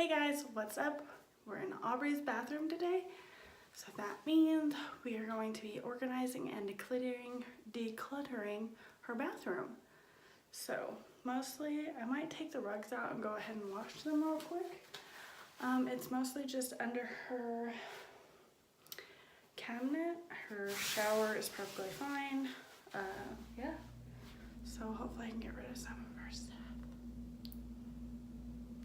Hey guys, what's up? We're in Aubrey's bathroom today, so that means we are going to be organizing and decluttering her bathroom. So mostly I might take the rugs out and go ahead and wash them real quick. It's mostly just under her cabinet. Her shower is perfectly fine. Yeah, so hopefully I can get rid of some of her stuff.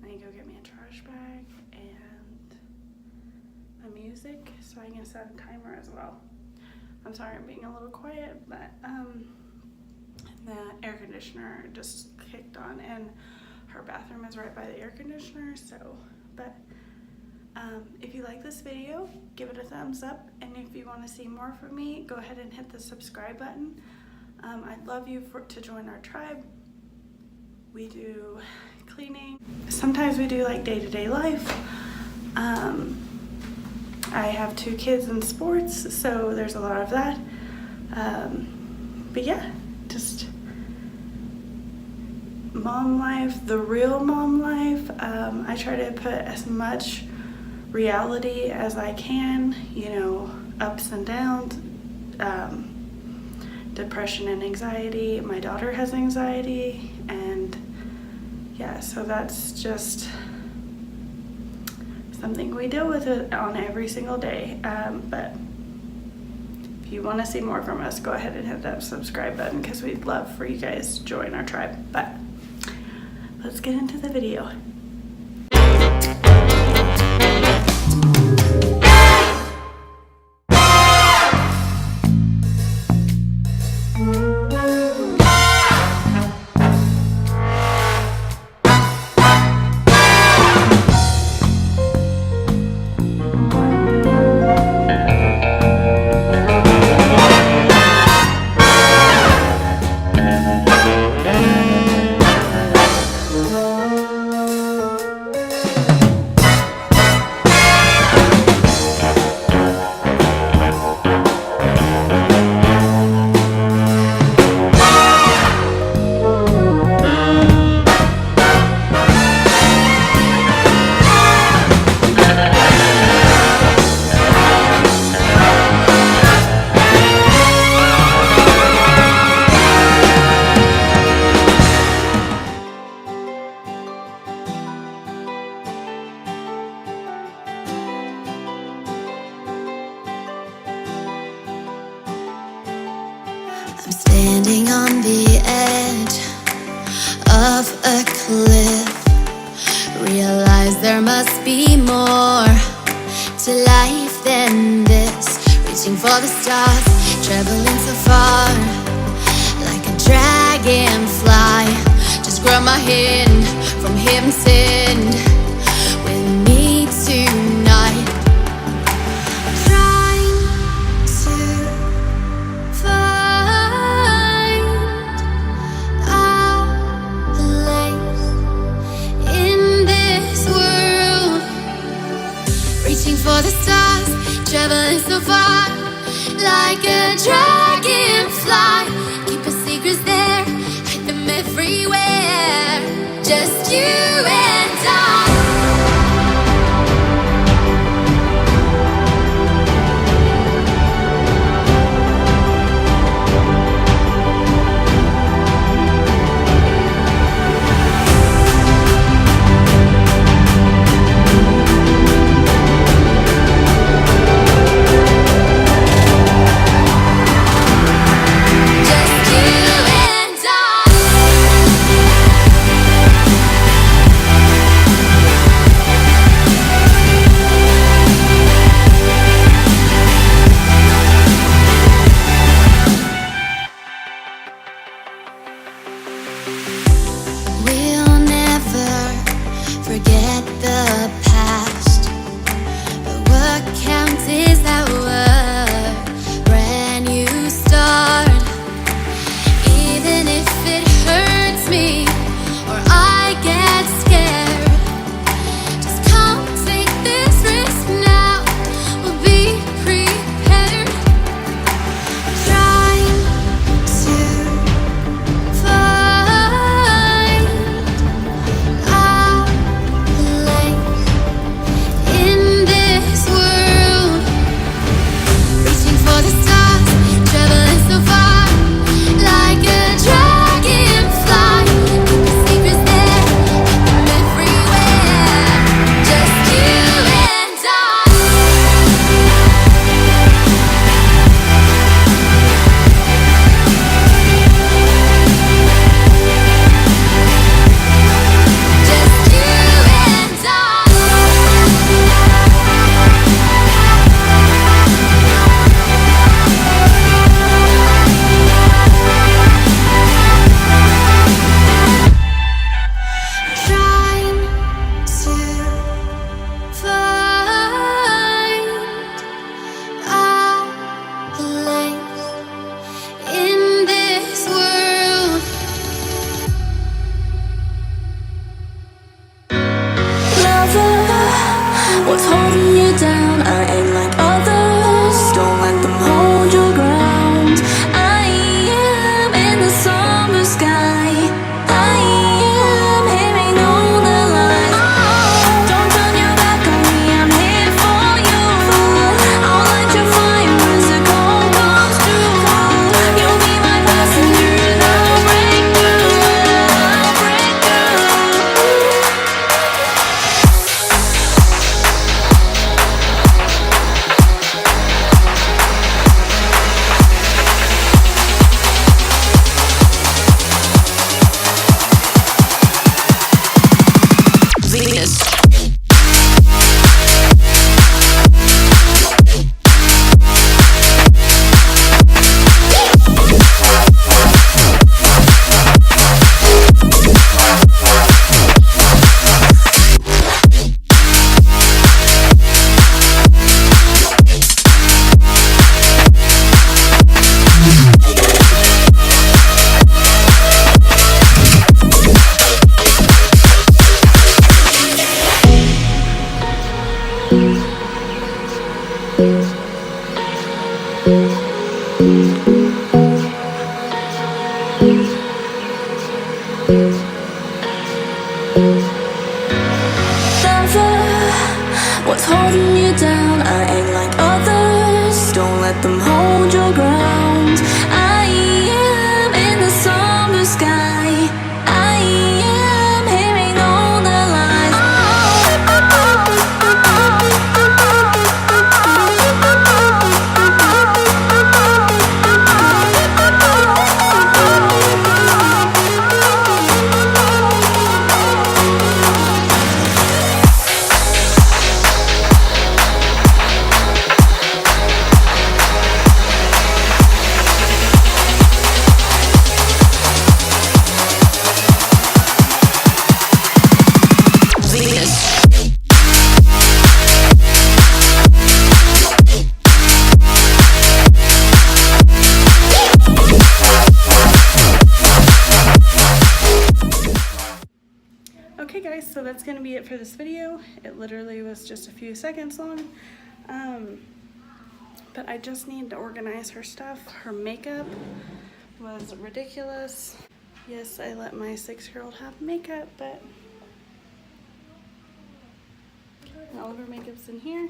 I need to go get me a trash bag and my music so I can set a timer as well. I'm sorry I'm being a little quiet, but the air conditioner just kicked on and her bathroom is right by the air conditioner, so, but if you like this video, give it a thumbs up, and if you want to see more from me, go ahead and hit the subscribe button. I'd love you to join our tribe. We do cleaning. Sometimes we do like day-to-day life. I have 2 kids in sports, so there's a lot of that. But yeah, just mom life, the real mom life. I try to put as much reality as I can, you know, ups and downs, depression and anxiety. My daughter has anxiety, and yeah, so that's just something we deal with it on every single day. But if you want to see more from us, go ahead and hit that subscribe button because we'd love for you guys to join our tribe. But let's get into the video. I'm standing on the edge of a cliff. Realize there must be more to life than this. Reaching for the stars, traveling so far, like a dragonfly. Just grab my hand from heaven's end with me tonight. For the stars, traveling so far, like a dragonfly. Keep our secrets there, hide them everywhere. Just you and I. Forget the past, but what counts is that we're brand new start. Even if it hurts me or I get scared, just come take this risk now. We'll be prepared. Trying to find a place What's holding you down? I ain't like others. Don't let them hold your ground. I am in the summer sky. I am hearing all the lies. Don't turn your back on me, I'm here for you. I'll light your fire as the cold comes through. You'll be my passenger and I'll break through. I'll break through. What's holding you down? I ain't like others. Don't let them hold your ground. I am in the summer sky. I am hearing all the lies. Okay guys, so that's gonna be it for this video. It literally was just a few seconds long. But I just need to organize her stuff. Her makeup was ridiculous. Yes, I let my 6-year-old have makeup, but all of her makeup's in here.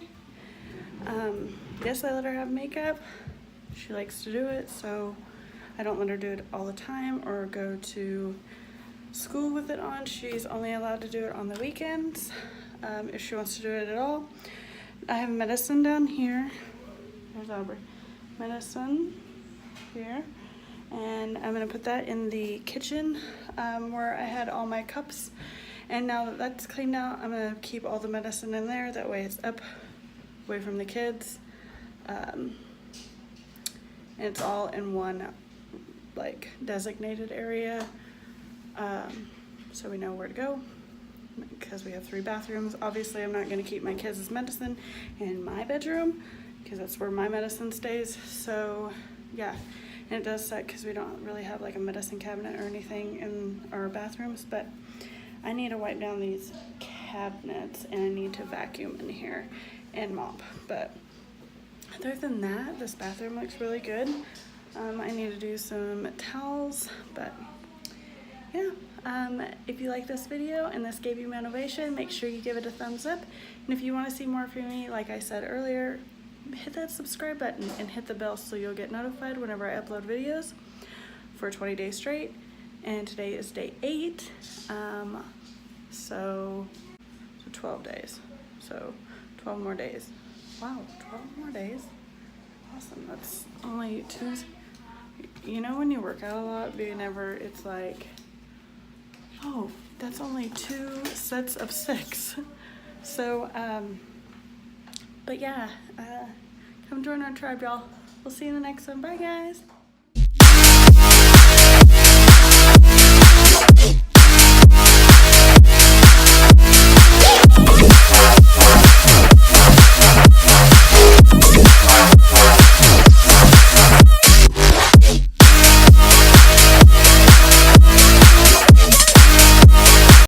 Yes, I let her have makeup. She likes to do it, so I don't let her do it all the time or go to school with it on. She's only allowed to do it on the weekends, if she wants to do it at all. I have medicine down here. There's Aubrey. Medicine here. And I'm gonna put that in the kitchen where I had all my cups. And now that that's cleaned out, I'm gonna keep all the medicine in there. That way it's up away from the kids. And it's all in one like designated area. So we know where to go because we have 3 bathrooms. Obviously I'm not going to keep my kids' medicine in my bedroom because that's where my medicine stays. So yeah, and it does suck because we don't really have like a medicine cabinet or anything in our bathrooms, but I need to wipe down these cabinets and I need to vacuum in here and mop. But other than that, this bathroom looks really good. I need to do some towels, but yeah, if you like this video and this gave you motivation, make sure you give it a thumbs up. And if you want to see more from me, like I said earlier, hit that subscribe button and hit the bell so you'll get notified whenever I upload videos for 20 days straight. And today is day 8, so 12 days, so 12 more days. Wow, 12 more days. Awesome. That's only 2. You know when you work out a lot, but you never, it's like, oh, that's only 2 sets of 6. So, but yeah, come join our tribe, y'all. We'll see you in the next one. Bye, guys.